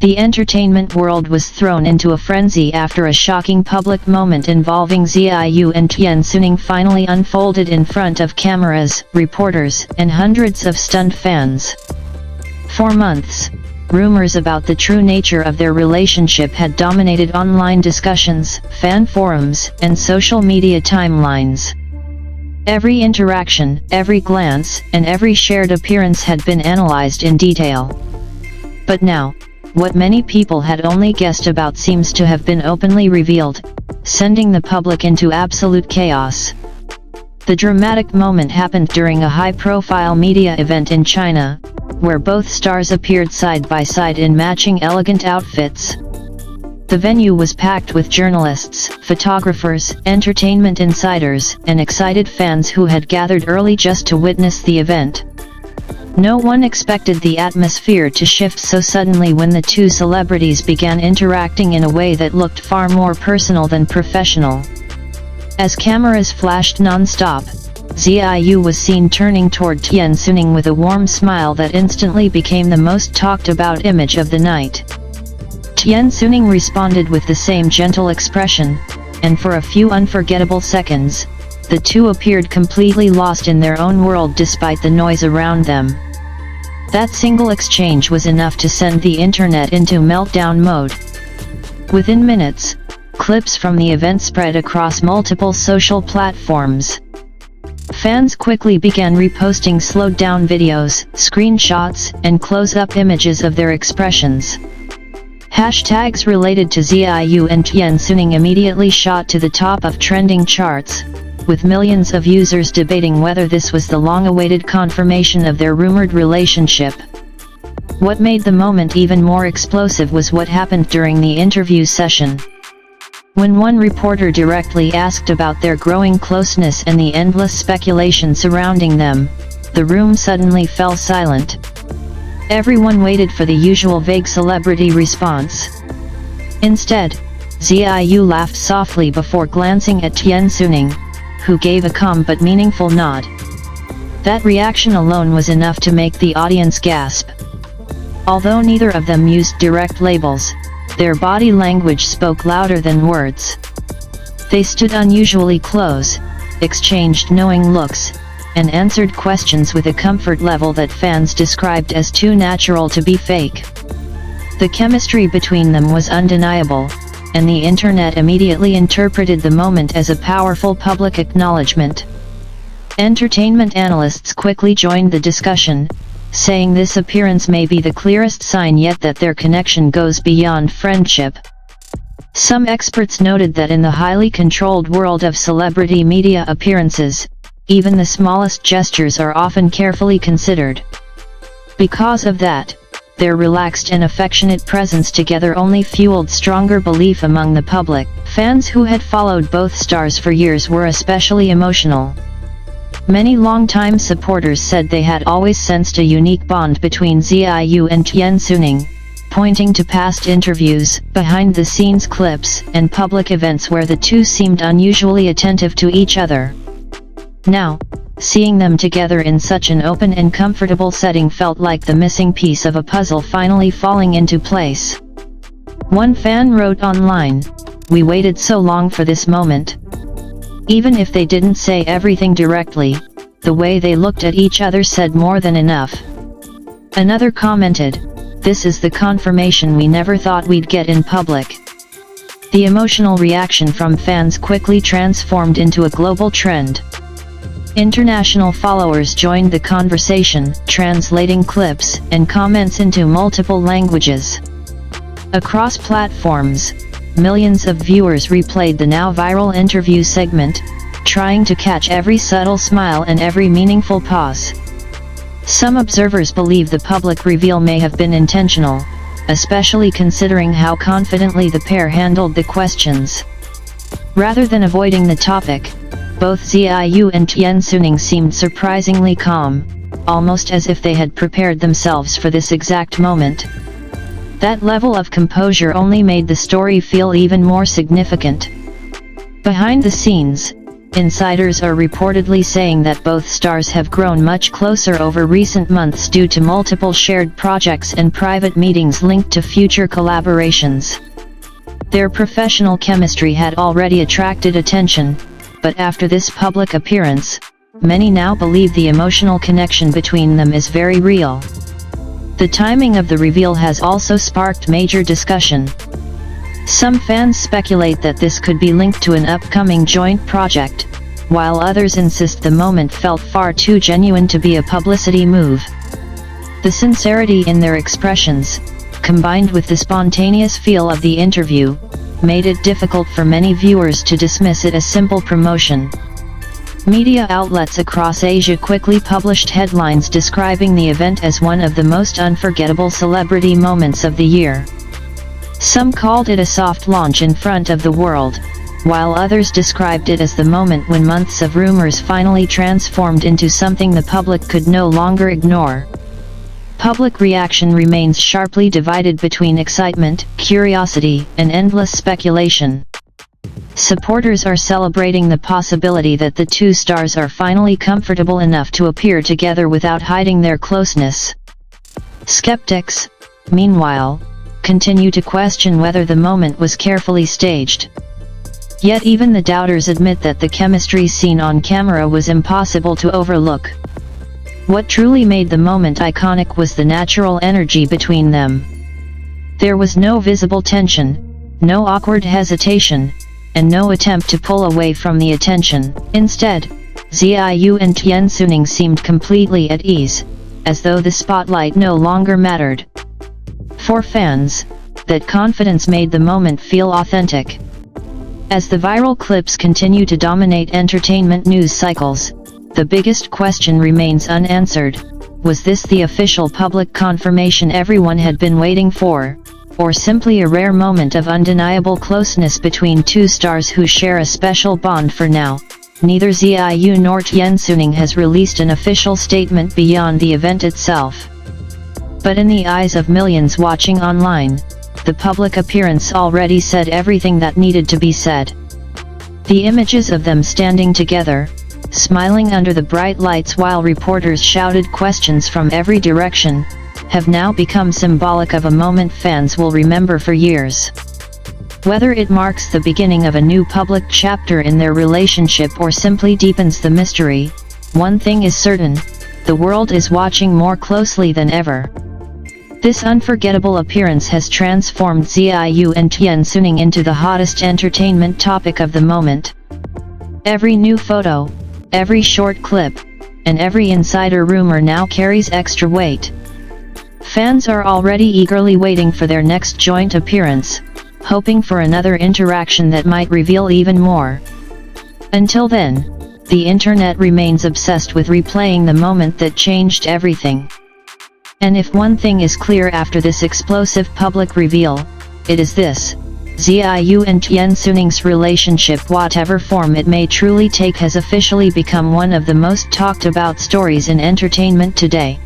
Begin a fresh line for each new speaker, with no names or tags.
The entertainment world was thrown into a frenzy after a shocking public moment involving Ziyu and Tian Xuning finally unfolded in front of cameras, reporters, and hundreds of stunned fans. For months, rumors about the true nature of their relationship had dominated online discussions, fan forums, and social media timelines. Every interaction, every glance, and every shared appearance had been analyzed in detail. But now, what many people had only guessed about seems to have been openly revealed, sending the public into absolute chaos. The dramatic moment happened during a high-profile media event in China, where both stars appeared side by side in matching elegant outfits. The venue was packed with journalists, photographers, entertainment insiders, and excited fans who had gathered early just to witness the event. No one expected the atmosphere to shift so suddenly when the two celebrities began interacting in a way that looked far more personal than professional. As cameras flashed non-stop, Ziyu was seen turning toward Tian Xuning with a warm smile that instantly became the most talked about image of the night. Tian Xuning responded with the same gentle expression, and for a few unforgettable seconds, the two appeared completely lost in their own world despite the noise around them. That single exchange was enough to send the internet into meltdown mode. Within minutes, clips from the event spread across multiple social platforms. Fans quickly began reposting slowed-down videos, screenshots, and close-up images of their expressions. Hashtags related to Ziyu and Tian Xuning immediately shot to the top of trending charts, with millions of users debating whether this was the long-awaited confirmation of their rumored relationship. What made the moment even more explosive was what happened during the interview session. When one reporter directly asked about their growing closeness and the endless speculation surrounding them, the room suddenly fell silent. Everyone waited for the usual vague celebrity response. Instead, Ziyu laughed softly before glancing at Tian Xuning, who gave a calm but meaningful nod. That reaction alone was enough to make the audience gasp. Although neither of them used direct labels, their body language spoke louder than words. They stood unusually close, exchanged knowing looks, and answered questions with a comfort level that fans described as too natural to be fake. The chemistry between them was undeniable, and the internet immediately interpreted the moment as a powerful public acknowledgement. Entertainment analysts quickly joined the discussion, saying this appearance may be the clearest sign yet that their connection goes beyond friendship. Some experts noted that in the highly controlled world of celebrity media appearances, even the smallest gestures are often carefully considered. Because of that, their relaxed and affectionate presence together only fueled stronger belief among the public. Fans who had followed both stars for years were especially emotional. Many longtime supporters said they had always sensed a unique bond between Ziyu and Tian Xuning, pointing to past interviews, behind-the-scenes clips, and public events where the two seemed unusually attentive to each other. Now, seeing them together in such an open and comfortable setting felt like the missing piece of a puzzle finally falling into place. One fan wrote online, "We waited so long for this moment." Even if they didn't say everything directly, the way they looked at each other said more than enough. Another commented, "This is the confirmation we never thought we'd get in public." The emotional reaction from fans quickly transformed into a global trend. International followers joined the conversation, translating clips and comments into multiple languages. Across platforms, millions of viewers replayed the now viral interview segment, trying to catch every subtle smile and every meaningful pause. Some observers believe the public reveal may have been intentional, especially considering how confidently the pair handled the questions. Rather than avoiding the topic, both Ziyu and Tian Xuning seemed surprisingly calm, almost as if they had prepared themselves for this exact moment. That level of composure only made the story feel even more significant. Behind the scenes, Insiders are reportedly saying that both stars have grown much closer over recent months due to multiple shared projects and private meetings linked to future collaborations. Their professional chemistry had already attracted attention, but after this public appearance, many now believe the emotional connection between them is very real. The timing of the reveal has also sparked major discussion. Some fans speculate that this could be linked to an upcoming joint project, while others insist the moment felt far too genuine to be a publicity move. The sincerity in their expressions, combined with the spontaneous feel of the interview, made it difficult for many viewers to dismiss it as simple promotion. Media outlets across Asia quickly published headlines describing the event as one of the most unforgettable celebrity moments of the year. Some called it a soft launch in front of the world, while others described it as the moment when months of rumors finally transformed into something the public could no longer ignore. Public reaction remains sharply divided between excitement, curiosity, and endless speculation. Supporters are celebrating the possibility that the two stars are finally comfortable enough to appear together without hiding their closeness. Skeptics, meanwhile, continue to question whether the moment was carefully staged. Yet even the doubters admit that the chemistry seen on camera was impossible to overlook. What truly made the moment iconic was the natural energy between them. There was no visible tension, no awkward hesitation, and no attempt to pull away from the attention. Instead, Xiaoyu and Tian Xuning seemed completely at ease, as though the spotlight no longer mattered. For fans, that confidence made the moment feel authentic. As the viral clips continue to dominate entertainment news cycles, the biggest question remains unanswered: was this the official public confirmation everyone had been waiting for, or simply a rare moment of undeniable closeness between two stars who share a special bond? For now, neither Xiaoyu nor Tian Xuning has released an official statement beyond the event itself. But in the eyes of millions watching online, the public appearance already said everything that needed to be said. The images of them standing together, smiling under the bright lights while reporters shouted questions from every direction, have now become symbolic of a moment fans will remember for years. Whether it marks the beginning of a new public chapter in their relationship or simply deepens the mystery, one thing is certain: the world is watching more closely than ever. This unforgettable appearance has transformed Xiaoyu and Tian Xuning into the hottest entertainment topic of the moment. Every new photo, every short clip, and every insider rumor now carries extra weight. Fans are already eagerly waiting for their next joint appearance, hoping for another interaction that might reveal even more. Until then, the internet remains obsessed with replaying the moment that changed everything. And if one thing is clear after this explosive public reveal, it is this: Xiaoyu and Tian Xuning's relationship, whatever form it may truly take, has officially become one of the most talked about stories in entertainment today.